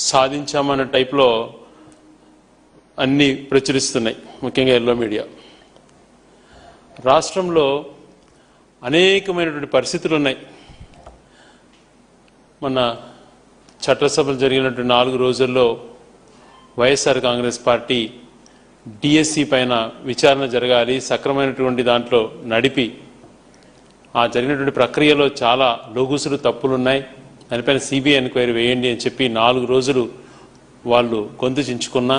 సాధించామన్న టైప్లో అన్నీ ప్రచురిస్తున్నాయి, ముఖ్యంగా ఎల్లో మీడియా. రాష్ట్రంలో అనేకమైనటువంటి పరిస్థితులు ఉన్నాయి. మన చట్టసభలు జరిగినటువంటి 4 రోజుల్లో వైఎస్ఆర్ కాంగ్రెస్ పార్టీ డిఎస్సి పైన విచారణ జరగాలి, సక్రమైనటువంటి దాంట్లో నడిపి ఆ జరిగినటువంటి ప్రక్రియలో చాలా లోగుసులు తప్పులున్నాయి, దానిపైన సిబిఐ ఎంక్వైరీ వేయండి అని చెప్పి 4 రోజులు వాళ్ళు గొంతు చించుకున్నా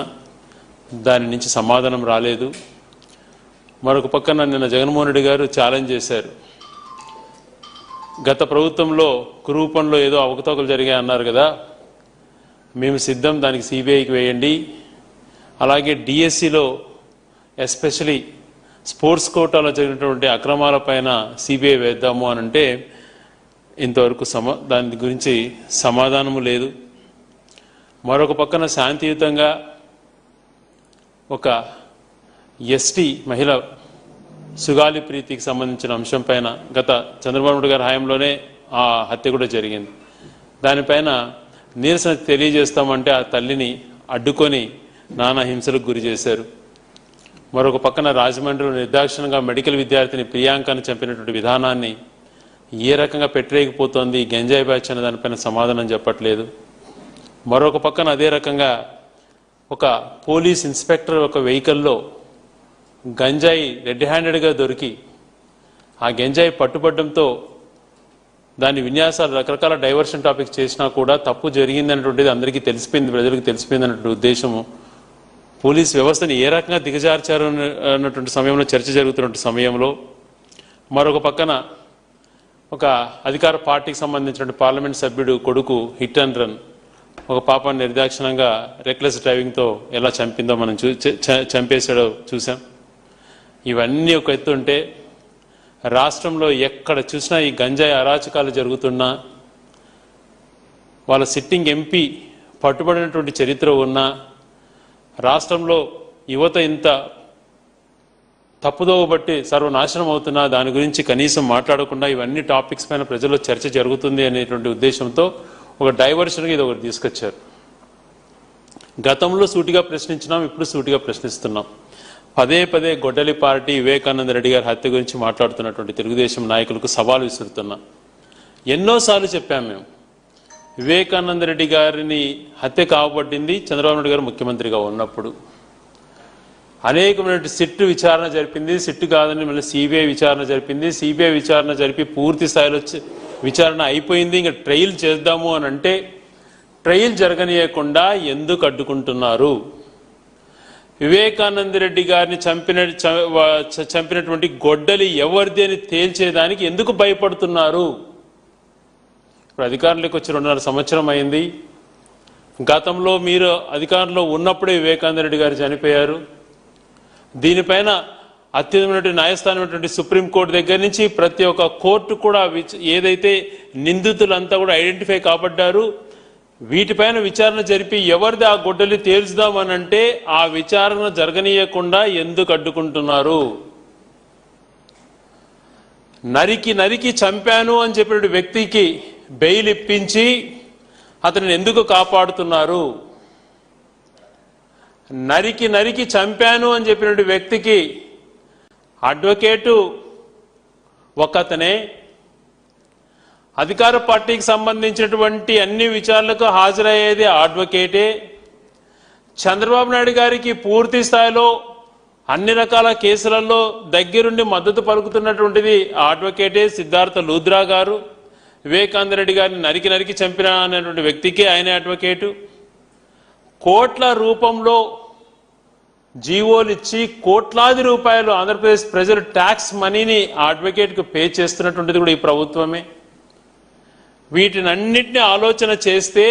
దాని నుంచి సమాధానం రాలేదు. మరొక పక్కన నిన్న జగన్మోహన్ రెడ్డి గారు ఛాలెంజ్ చేశారు. గత ప్రభుత్వంలో కురూపంలో ఏదో అవకతవకలు జరిగాయి అన్నారు కదా, మేము సిద్ధం, దానికి సిబిఐకి వేయండి. అలాగే డిఎస్సిలో ఎస్పెషలీ స్పోర్ట్స్ కోటాలో జరిగినటువంటి అక్రమాలపైన సిబిఐ వేద్దాము అని అంటే ఇంతవరకు దాని గురించి సమాధానము లేదు. మరొక పక్కన శాంతియుతంగా ఒక ఎస్టీ మహిళ సుగాలి ప్రీతికి సంబంధించిన అంశం పైన గత చంద్రబాబు నాయుడు గారి హయాంలోనే ఆ హత్య కూడా జరిగింది. దానిపైన నిరసన తెలియజేస్తామంటే ఆ తల్లిని అడ్డుకొని నానా హింసలకు గురి చేశారు. మరొక పక్కన రాజమండ్రిలో నిర్దాక్షిణంగా మెడికల్ విద్యార్థిని ప్రియాంకను చంపినటువంటి విధానాన్ని ఏ రకంగా పెట్టలేకపోతోంది గంజాయి బ్యాచ్ అనే దానిపైన సమాధానం చెప్పట్లేదు. మరొక పక్కన అదే రకంగా ఒక పోలీస్ ఇన్స్పెక్టర్ ఒక వెహికల్లో గంజాయి రెడ్ హ్యాండెడ్గా దొరికి ఆ గంజాయి పట్టుబడ్డంతో దాని విన్యాసాలు రకరకాల డైవర్షన్ టాపిక్ చేసినా కూడా తప్పు జరిగిందనేటువంటిది అందరికీ తెలిసిపోయింది, ప్రజలకు తెలిసిపోయింది అన్నటువంటి ఉద్దేశము. పోలీస్ వ్యవస్థని ఏ రకంగా దిగజార్చారు అన్నటువంటి సమయంలో చర్చ జరుగుతున్నటువంటి సమయంలో మరొక పక్కన ఒక అధికార పార్టీకి సంబంధించిన పార్లమెంట్ సభ్యుడు కొడుకు హిట్ అండ్ రన్ ఒక పాపాన్ని నిర్దాక్షిణంగా రెక్లెస్ డ్రైవింగ్తో ఎలా చంపిందో మనం చంపేసాడో చూసాం. ఇవన్నీ ఒక ఎత్తు ఉంటే రాష్ట్రంలో ఎక్కడ చూసినా ఈ గంజాయి అరాచకాలు జరుగుతున్నా, వాళ్ళ సిట్టింగ్ ఎంపీ పట్టుబడినటువంటి చరిత్ర ఉన్నా, రాష్ట్రంలో యువత ఇంత తప్పుదోవ బట్టి సర్వనాశనం అవుతున్నా దాని గురించి కనీసం మాట్లాడకుండా ఇవన్నీ టాపిక్స్ పైన ప్రజల్లో చర్చ జరుగుతుంది అనేటువంటి ఉద్దేశంతో ఒక డైవర్షన్గా ఇది ఒకటి తీసుకొచ్చారు. గతంలో సూటిగా ప్రశ్నించినాం, ఇప్పుడు సూటిగా ప్రశ్నిస్తున్నాం. పదే పదే గొడ్డలి పార్టీ వివేకానంద రెడ్డి గారి హత్య గురించి మాట్లాడుతున్నటువంటి తెలుగుదేశం నాయకులకు సవాల్ విసురుతున్నాం. ఎన్నోసార్లు చెప్పాం మేము, వివేకానంద రెడ్డి గారిని హత్య కాబట్టింది చంద్రబాబు నాయుడు గారు ముఖ్యమంత్రిగా ఉన్నప్పుడు. అనేకమైన సిట్టు విచారణ జరిపింది, సిట్టు కాదని మళ్ళీ సిబిఐ విచారణ జరిపింది. సిబిఐ విచారణ జరిపి పూర్తి స్థాయిలో విచారణ అయిపోయింది, ఇంకా ట్రయల్ చేద్దాము అని అంటే ట్రయల్ జరగనీయకుండా ఎందుకు అడ్డుకుంటున్నారు? వివేకానంద రెడ్డి గారిని చంపినటువంటి గొడ్డలి ఎవరిది అని తేల్చేదానికి ఎందుకు భయపడుతున్నారు? ఇప్పుడు అధికారంలోకి వచ్చి 2.5 సంవత్సరం అయింది. గతంలో మీరు అధికారంలో ఉన్నప్పుడే వివేకానంద రెడ్డి గారు చనిపోయారు. దీనిపైన అత్యున్నత న్యాయస్థానమైనటువంటి సుప్రీంకోర్టు దగ్గర నుంచి ప్రతి ఒక్క కోర్టు కూడా ఏదైతే నిందితులంతా కూడా ఐడెంటిఫై కాబడ్డారు, వీటిపైన విచారణ జరిపి ఎవరిది ఆ గొడ్డలి తేల్చుదామనంటే ఆ విచారణ జరగనీయకుండా ఎందుకు అడ్డుకుంటున్నారు? నరికి చంపాను అని చెప్పిన వ్యక్తికి బెయిల్ ఇప్పించి అతనిని ఎందుకు కాపాడుతున్నారు? నరికి చంపాను అని చెప్పిన వ్యక్తికి అడ్వకేటు ఒకతనే, అధికార పార్టీకి సంబంధించినటువంటి అన్ని విచారణలకు హాజరయ్యేది అడ్వకేటే. చంద్రబాబు నాయుడు గారికి పూర్తి స్థాయిలో అన్ని రకాల కేసులలో దగ్గరుండి మద్దతు పలుకుతున్నటువంటిది అడ్వకేటే సిద్ధార్థ లూద్రా గారు. వివేకానంద రెడ్డి గారిని నరికి చంపిన అనేటువంటి వ్యక్తికి ఆయనే అడ్వకేటు. కోట్ల రూపంలో జీవోలు ఇచ్చి కోట్లాది రూపాయలు ఆంధ్రప్రదేశ్ ప్రజలు ట్యాక్స్ మనీని ఆ అడ్వకేట్కు పే చేస్తున్నటువంటిది కూడా ఈ ప్రభుత్వమే. వీటినన్నిటిని ఆలోచన చేస్తే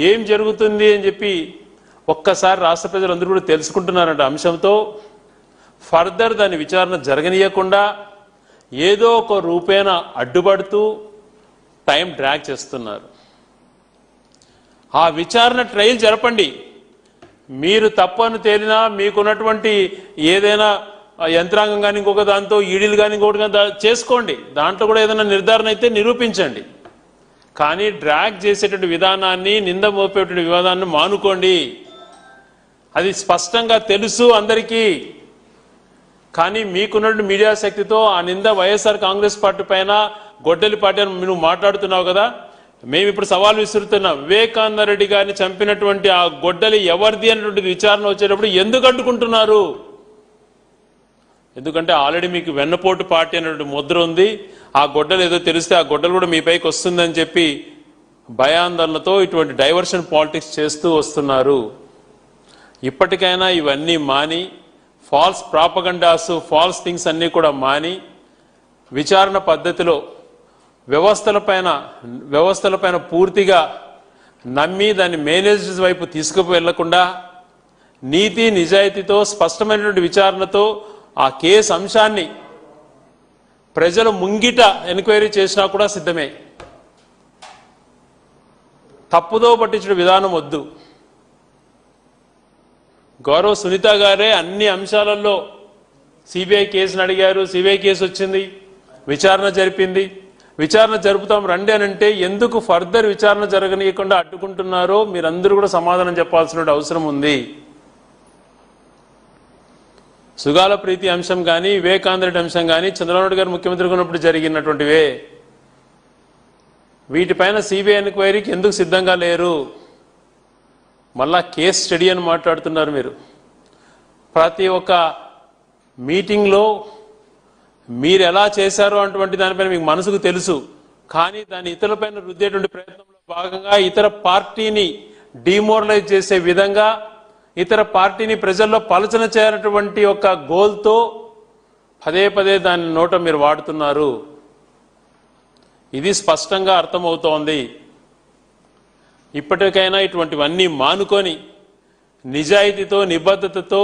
ఏం జరుగుతుంది అని చెప్పి ఒక్కసారి రాష్ట్ర ప్రజలందరూ కూడా తెలుసుకుంటున్నారంట అంశంతో ఫర్దర్ దాని విచారణ జరగనీయకుండా ఏదో ఒక రూపేణ అడ్డుపడుతూ టైం డ్రాగ్ చేస్తున్నారు. ఆ విచారణ ట్రయల్ జరపండి. మీరు తప్పని తేలినా మీకున్నటువంటి ఏదైనా యంత్రాంగం కానీ ఇంకొక దాంతో ఈడీలు కానీ ఇంకొకటి కానీ చేసుకోండి. దాంట్లో కూడా ఏదైనా నిర్ధారణ అయితే నిరూపించండి. కానీ డ్రాగ్ చేసేటువంటి విధానాన్ని, నింద మోపేటువంటి వివాదాన్ని మానుకోండి. అది స్పష్టంగా తెలుసు అందరికీ. కానీ మీకున్నటువంటి మీడియా శక్తితో ఆ నింద వైఎస్ఆర్ కాంగ్రెస్ పార్టీ పైన, గొడ్డలి పార్టీ అని నువ్వు మాట్లాడుతున్నావు కదా. మేము ఇప్పుడు సవాల్ విసురుతున్నాం. వివేకానంద రెడ్డి గారిని చంపినటువంటి ఆ గొడ్డలి ఎవరిది అనేటువంటి విచారణ వచ్చేటప్పుడు ఎందుకు అడ్డుకుంటున్నారు? ఎందుకంటే ఆల్రెడీ మీకు వెన్నపోటు పార్టీ అనేటువంటి ముద్ర ఉంది. ఆ గొడ్డలు ఏదో తెలిస్తే ఆ గొడ్డలు కూడా మీ పైకి వస్తుందని చెప్పి భయాందోళనతో ఇటువంటి డైవర్షన్ పాలిటిక్స్ చేస్తూ వస్తున్నారు. ఇప్పటికైనా ఇవన్నీ మాని, ఫాల్స్ ప్రాపగండాస్, ఫాల్స్ థింగ్స్ అన్నీ కూడా మాని, విచారణ పద్ధతిలో వ్యవస్థలపైన పూర్తిగా నమ్మి దాన్ని మేనేజర్స్ వైపు తీసుకువెళ్లకుండా నీతి నిజాయితీతో స్పష్టమైనటువంటి విచారణతో ఆ కేసు అంశాన్ని ప్రజల ముంగిట ఎంక్వైరీ చేసినా కూడా సిద్ధమే. తప్పుదో పట్టించిన విధానం వద్దు. గౌరవ్ సునీత గారే అన్ని అంశాలలో సిబిఐ కేసును అడిగారు. సిబిఐ కేసు వచ్చింది, విచారణ జరిపింది. విచారణ జరుపుతాం రండి అని అంటే ఎందుకు ఫర్దర్ విచారణ జరగనీయకుండా అడ్డుకుంటున్నారో మీరందరూ కూడా సమాధానం చెప్పాల్సిన అవసరం ఉంది. సుగాల ప్రీతి అంశం కానీ, వివేకానంద రెడ్డి అంశం కానీ చంద్రబాబు నాయుడు గారు ముఖ్యమంత్రిగా ఉన్నప్పుడు జరిగినటువంటివే. వీటిపైన సిబిఐ ఎంక్వైరీకి ఎందుకు సిద్ధంగా లేరు? మళ్ళా కేస్ స్టడీ అని మాట్లాడుతున్నారు మీరు. ప్రతి ఒక్క మీటింగ్లో మీరు ఎలా చేశారో అటువంటి దానిపైన మీకు మనసుకు తెలుసు. కానీ దాన్ని ఇతరులపైన రుద్దేటువంటి ప్రయత్నంలో భాగంగా ఇతర పార్టీని డిమోరలైజ్ చేసే విధంగా, ఇతర పార్టీని ప్రజల్లో పలచన చేయాలన్నటువంటి ఒక గోల్తో పదే పదే దాని నోట మీరు వాడుతున్నారు. ఇది స్పష్టంగా అర్థమవుతోంది. ఇప్పటికైనా ఇటువంటివన్నీ మానుకొని నిజాయితీతో, నిబద్ధతతో,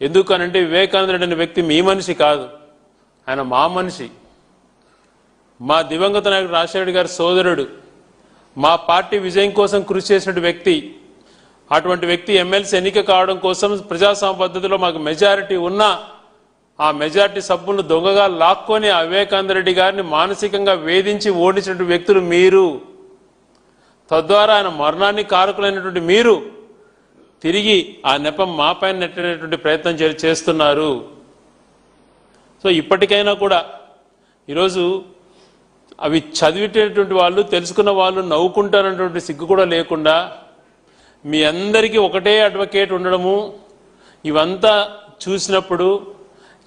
ఎందుకనంటే వివేకానంద రెడ్డి అనే వ్యక్తి మీ మనిషి కాదు, ఆయన మా మనిషి. మా దివంగత నాయకుడు రాజశేఖర గారి సోదరుడు, మా పార్టీ విజయం కోసం కృషి చేసిన వ్యక్తి. అటువంటి వ్యక్తి ఎమ్మెల్సీ ఎన్నిక కావడం కోసం ప్రజాస్వామ్య పద్ధతిలో మాకు మెజారిటీ ఉన్నా ఆ మెజారిటీ సభ్యులను దొంగగా లాక్కొని ఆ వివేకానంద రెడ్డి గారిని మానసికంగా వేధించి ఓడించినటువంటి వ్యక్తులు మీరు. తద్వారా ఆయన మరణాన్ని కారకులైనటువంటి మీరు తిరిగి ఆ నెపం మా పైన నెట్టేటువంటి ప్రయత్నం చేస్తున్నారు. సో ఇప్పటికైనా కూడా ఈరోజు అవి చదివేటటువంటి వాళ్ళు, తెలుసుకున్న వాళ్ళు నవ్వుకుంటారన్నటువంటి సిగ్గు కూడా లేకుండా మీ అందరికీ ఒకటే అడ్వకేట్ ఉండడము, ఇవంతా చూసినప్పుడు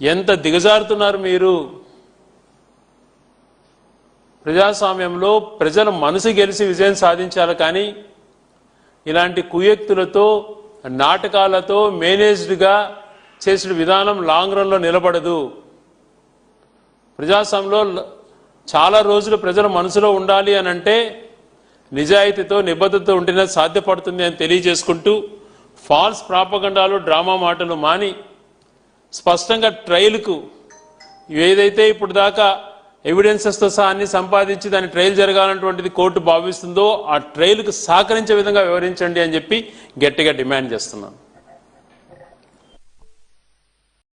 ఎంత దిగజారుతున్నారు మీరు. ప్రజాస్వామ్యంలో ప్రజల మనసు గెలిచి విజయం సాధించాలి, కానీ ఇలాంటి కుయుక్తులతో, నాటకాలతో మేనేజ్డ్గా చేసిన విధానం లాంగ్ రన్లో నిలబడదు. ప్రజాస్వామ్యంలో చాలా రోజులు ప్రజల మనసులో ఉండాలి అని అంటే నిజాయితీతో, నిబద్ధతతో ఉంటేనే సాధ్యపడుతుంది అని తెలియజేసుకుంటూ, ఫాల్స్ ప్రాపగండాలు, డ్రామా మాటలు మాని స్పష్టంగా ట్రయల్కు ఏదైతే ఇప్పుడు దాకా ఎవిడెన్సెస్తో సహా అన్ని సంపాదించి దాని ట్రయల్ జరగాలన్నటువంటిది కోర్టు భావిస్తుందో ఆ ట్రయల్కు సహకరించే విధంగా వివరించండి అని చెప్పి గట్టిగా డిమాండ్ చేస్తున్నాను.